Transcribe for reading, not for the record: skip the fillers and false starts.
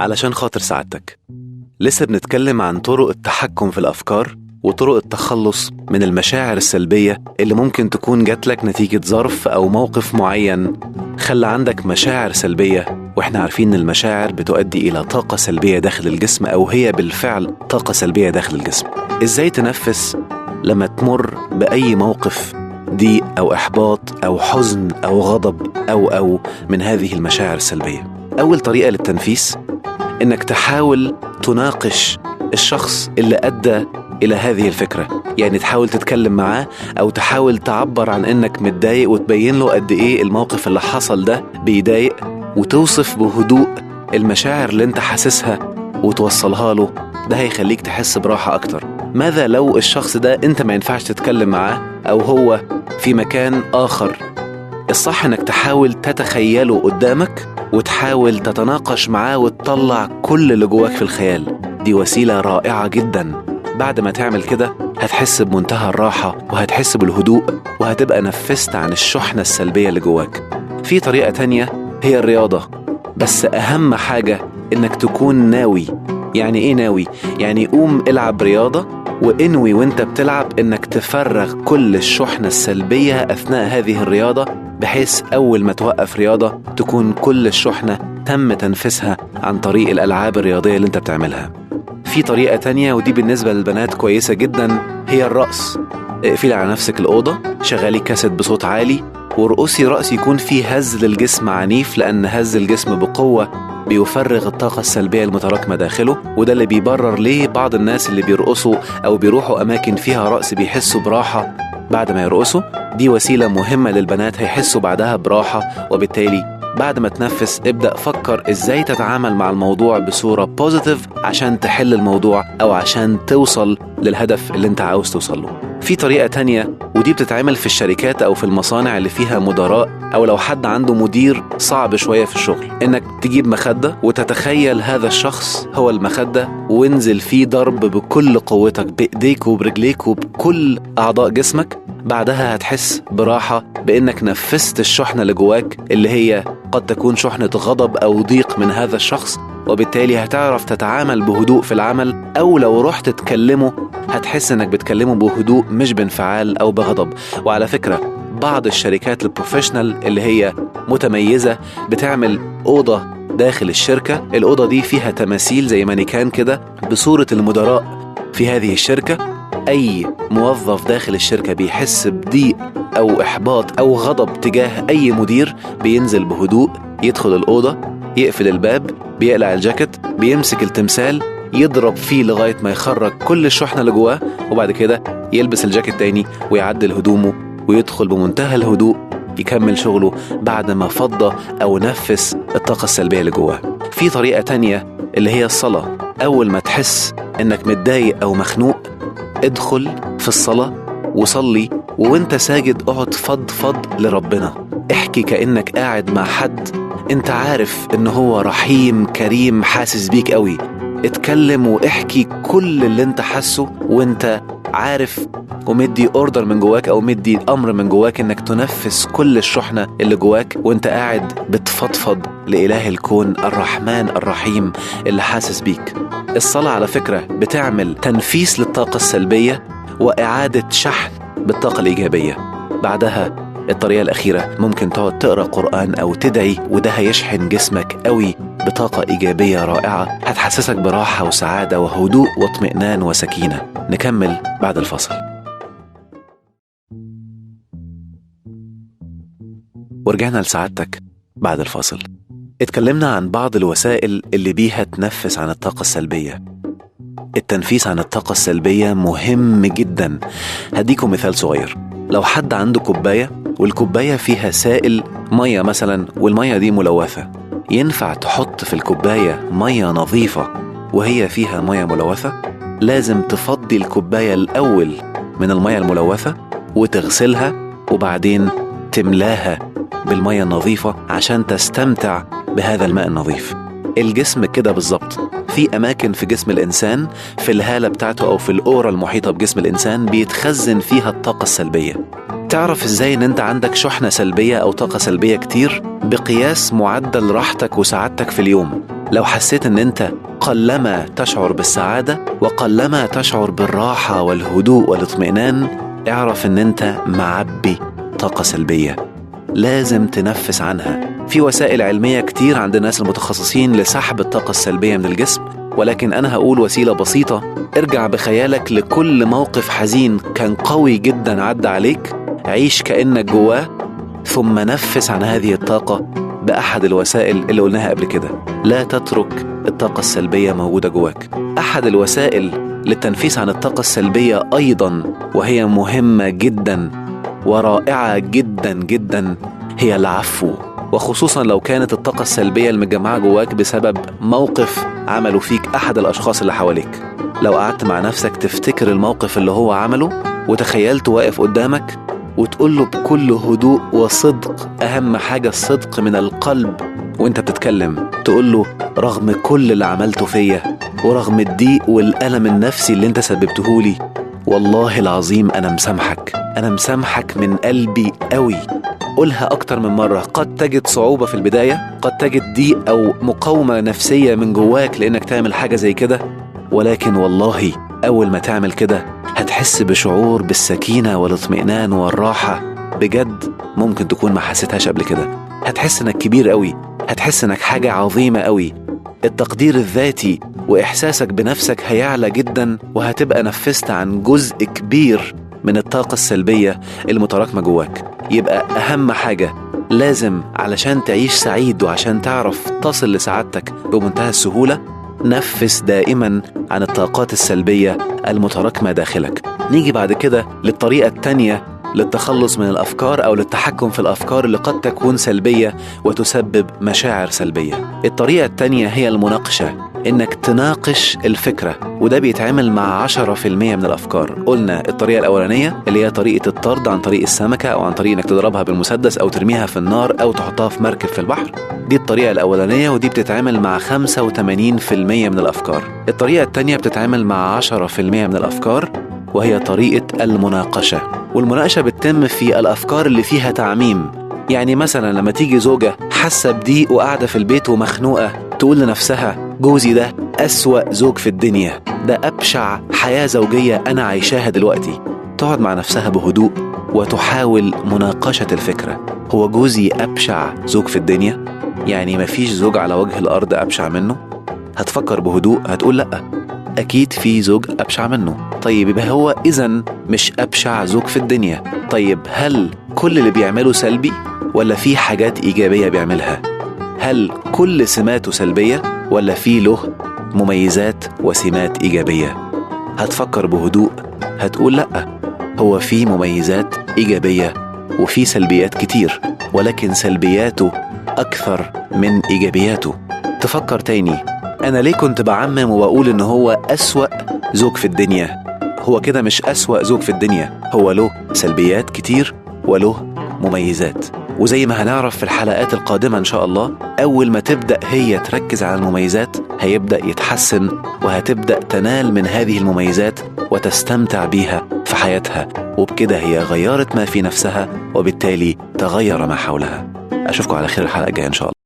علشان خاطر سعادتك، لسه بنتكلم عن طرق التحكم في الأفكار وطرق التخلص من المشاعر السلبية اللي ممكن تكون جاتلك نتيجة ظرف أو موقف معين خلى عندك مشاعر سلبية. وإحنا عارفين إن المشاعر بتؤدي إلى طاقة سلبية داخل الجسم، أو هي بالفعل طاقة سلبية داخل الجسم. إزاي تنفس لما تمر بأي موقف ضيق أو إحباط أو حزن أو غضب أو من هذه المشاعر السلبية؟ أول طريقة للتنفيس إنك تحاول تناقش الشخص اللي أدى إلى هذه الفكرة، يعني تحاول تتكلم معاه أو تحاول تعبر عن إنك متضايق وتبين له قد إيه الموقف اللي حصل ده بيضايق، وتوصف بهدوء المشاعر اللي انت حاسسها وتوصلها له. ده هيخليك تحس براحة أكتر. ماذا لو الشخص ده انت ما ينفعش تتكلم معاه أو هو في مكان آخر؟ الصح انك تحاول تتخيله قدامك وتحاول تتناقش معاه وتطلع كل اللي جواك في الخيال. دي وسيلة رائعة جدا. بعد ما تعمل كده هتحس بمنتهى الراحة وهتحس بالهدوء وهتبقى نفست عن الشحنة السلبية اللي جواك. في طريقة تانية هي الرياضة، بس أهم حاجة إنك تكون ناوي. يعني إيه ناوي؟ يعني قوم العب رياضة وإنوي وإنت بتلعب إنك تفرغ كل الشحنة السلبية أثناء هذه الرياضة، بحيث أول ما توقف رياضة تكون كل الشحنة تم تنفسها عن طريق الألعاب الرياضية اللي إنت بتعملها. في طريقة تانية ودي بالنسبة للبنات كويسة جدا، هي الرقص. اقفلي على نفسك الأوضة، شغلي كاسيت بصوت عالي ورقصي رقص يكون فيه هز للجسم عنيف، لأن هز الجسم بقوة بيفرغ الطاقة السلبية المتراكمة داخله. وده اللي بيبرر ليه بعض الناس اللي بيرقصوا أو بيروحوا أماكن فيها رقص بيحسوا براحة بعد ما يرقصوا. دي وسيلة مهمة للبنات، هيحسوا بعدها براحة. وبالتالي بعد ما تنفس ابدأ فكر ازاي تتعامل مع الموضوع بصورة بوزيتيف عشان تحل الموضوع أو عشان توصل للهدف اللي انت عاوز توصله. في طريقة تانية ودي بتتعمل في الشركات أو في المصانع اللي فيها مدراء، أو لو حد عنده مدير صعب شوية في الشغل، إنك تجيب مخدة وتتخيل هذا الشخص هو المخدة وانزل فيه ضرب بكل قوتك بإيديك وبرجليك وبكل أعضاء جسمك. بعدها هتحس براحة بإنك نفست الشحنة اللي جواك اللي هي قد تكون شحنة غضب أو ضيق من هذا الشخص، وبالتالي هتعرف تتعامل بهدوء في العمل. أو لو رحت تكلمه هتحس إنك بتكلمه بهدوء مش بانفعال أو بغضب. وعلى فكرة بعض الشركات البروفيشنال اللي هي متميزة بتعمل أوضة داخل الشركة، الأوضة دي فيها تماثيل زي مانيكان كده بصورة المدراء في هذه الشركة. أي موظف داخل الشركة بيحس بضيق أو إحباط أو غضب تجاه أي مدير بينزل بهدوء، يدخل الأوضة، يقفل الباب، بيقلع الجاكيت، بيمسك التمثال، يضرب فيه لغاية ما يخرج كل الشحنة اللي جواه، وبعد كده يلبس الجاكيت تاني ويعدل هدومه ويدخل بمنتهى الهدوء يكمل شغله بعد ما فضى أو نفس الطاقة السلبية اللي جواه. في طريقة تانية اللي هي الصلاة. أول ما تحس إنك متضايق أو مخنوق ادخل في الصلاة وصلي، وانت ساجد اقعد فضفض لربنا. احكي كأنك قاعد مع حد انت عارف ان هو رحيم كريم حاسس بيك قوي. اتكلم واحكي كل اللي انت حاسه وانت عارف، ومدي اوردر من جواك او مدي امر من جواك انك تنفس كل الشحنة اللي جواك وانت قاعد بتفضفض لإله الكون الرحمن الرحيم اللي حاسس بيك. الصلاة على فكرة بتعمل تنفيس للطاقة السلبية وإعادة شحن بالطاقة الإيجابية. بعدها الطريقة الأخيرة ممكن تقعد تقرأ قرآن أو تدعي، وده هيشحن جسمك قوي بطاقة إيجابية رائعة هتحسسك براحة وسعادة وهدوء واطمئنان وسكينة. نكمل بعد الفصل. ورجعنا لسعادتك بعد الفصل. اتكلمنا عن بعض الوسائل اللي بيها تنفس عن الطاقة السلبية. التنفيس عن الطاقة السلبية مهم جدا. هديكم مثال صغير. لو حد عنده كوباية والكوباية فيها سائل مية مثلا والمية دي ملوثة، ينفع تحط في الكوباية مية نظيفة وهي فيها مية ملوثة؟ لازم تفضي الكوباية الأول من المية الملوثة وتغسلها وبعدين تملاها بالمية النظيفة عشان تستمتع بهذا الماء النظيف. الجسم كده بالظبط. في أماكن في جسم الإنسان في الهالة بتاعته أو في الأورة المحيطة بجسم الإنسان بيتخزن فيها الطاقة السلبية. تعرف ازاي ان انت عندك شحنة سلبية او طاقة سلبية كتير بقياس معدل راحتك وسعادتك في اليوم. لو حسيت ان انت قلما تشعر بالسعادة وقلما تشعر بالراحة والهدوء والاطمئنان، اعرف ان انت معبي طاقة سلبية، لازم تنفس عنها. في وسائل علمية كتير عند الناس المتخصصين لسحب الطاقة السلبية من الجسم، ولكن أنا هقول وسيلة بسيطة. ارجع بخيالك لكل موقف حزين كان قوي جدا عدى عليك، عيش كأنك جواه، ثم نفس عن هذه الطاقة بأحد الوسائل اللي قلناها قبل كده. لا تترك الطاقة السلبية موجودة جواك. أحد الوسائل للتنفيس عن الطاقة السلبية أيضا، وهي مهمة جدا ورائعة جدا جدا، هي العفو. وخصوصا لو كانت الطاقة السلبية المجمعة جواك بسبب موقف عمله فيك أحد الأشخاص اللي حواليك. لو قعدت مع نفسك تفتكر الموقف اللي هو عمله وتخيلت واقف قدامك وتقول له بكل هدوء وصدق، أهم حاجة الصدق من القلب وانت بتتكلم، تقول له رغم كل اللي عملته فيا ورغم الضيق والألم النفسي اللي انت سببته لي، والله العظيم أنا مسامحك من قلبي قوي. قولها أكتر من مرة. قد تجد صعوبة في البداية، قد تجد ضيق أو مقاومة نفسية من جواك لأنك تعمل حاجة زي كده، ولكن والله أول ما تعمل كده هتحس بشعور بالسكينة والاطمئنان والراحة بجد ممكن تكون ما حسيتهاش قبل كده. هتحس إنك كبير قوي، هتحس إنك حاجة عظيمة قوي. التقدير الذاتي وإحساسك بنفسك هيعلى جدا، وهتبقى نفست عن جزء كبير من الطاقة السلبية المتراكمة جواك. يبقى أهم حاجة لازم علشان تعيش سعيد وعشان تعرف تصل لسعادتك بمنتهى السهولة، نفس دائما عن الطاقات السلبية المتراكمة داخلك. نيجي بعد كده للطريقة التانية للتخلص من الأفكار أو للتحكم في الأفكار اللي قد تكون سلبية وتسبب مشاعر سلبية. الطريقة التانية هي المناقشة، إنك تناقش الفكرة، وده بيتعمل مع 10% من الأفكار. قلنا الطريقة الأولانية اللي هي طريقة الطرد عن طريق السمكة أو عن طريق إنك تضربها بالمسدس أو ترميها في النار أو تحطها في مركب في البحر. دي الطريقة الأولانية، ودي بتتعمل مع 85% من الأفكار. الطريقة التانية بتتعمل مع 10% من الأفكار، وهي طريقة المناقشة. والمناقشة بتتم في الأفكار اللي فيها تعميم. يعني مثلا لما تيجي زوجة حاسة بضيق وقاعدة في البيت ومخنوقة، تقول لنفسها جوزي ده أسوأ زوج في الدنيا، ده أبشع حياة زوجية أنا عايشاها دلوقتي. تقعد مع نفسها بهدوء وتحاول مناقشة الفكرة. هو جوزي أبشع زوج في الدنيا؟ يعني مفيش زوج على وجه الأرض أبشع منه؟ هتفكر بهدوء، هتقول لأ، أكيد في زوج أبشع منه. طيب يبقى هو إذن مش أبشع زوج في الدنيا. طيب هل كل اللي بيعمله سلبي ولا في حاجات إيجابية بيعملها؟ هل كل سماته سلبية ولا في له مميزات وسمات إيجابية؟ هتفكر بهدوء، هتقول لأ، هو في مميزات إيجابية وفي سلبيات كتير، ولكن سلبياته أكثر من إيجابياته. تفكر تاني، أنا ليه كنت بعمم وبقول إن هو أسوأ زوج في الدنيا؟ هو كده مش أسوأ زوج في الدنيا، هو له سلبيات كتير وله مميزات. وزي ما هنعرف في الحلقات القادمة إن شاء الله، أول ما تبدأ هي تركز على المميزات هيبدأ يتحسن، وهتبدأ تنال من هذه المميزات وتستمتع بيها في حياتها، وبكده هي غيرت ما في نفسها وبالتالي تغير ما حولها. أشوفكم على خير الحلقة الجاية إن شاء الله.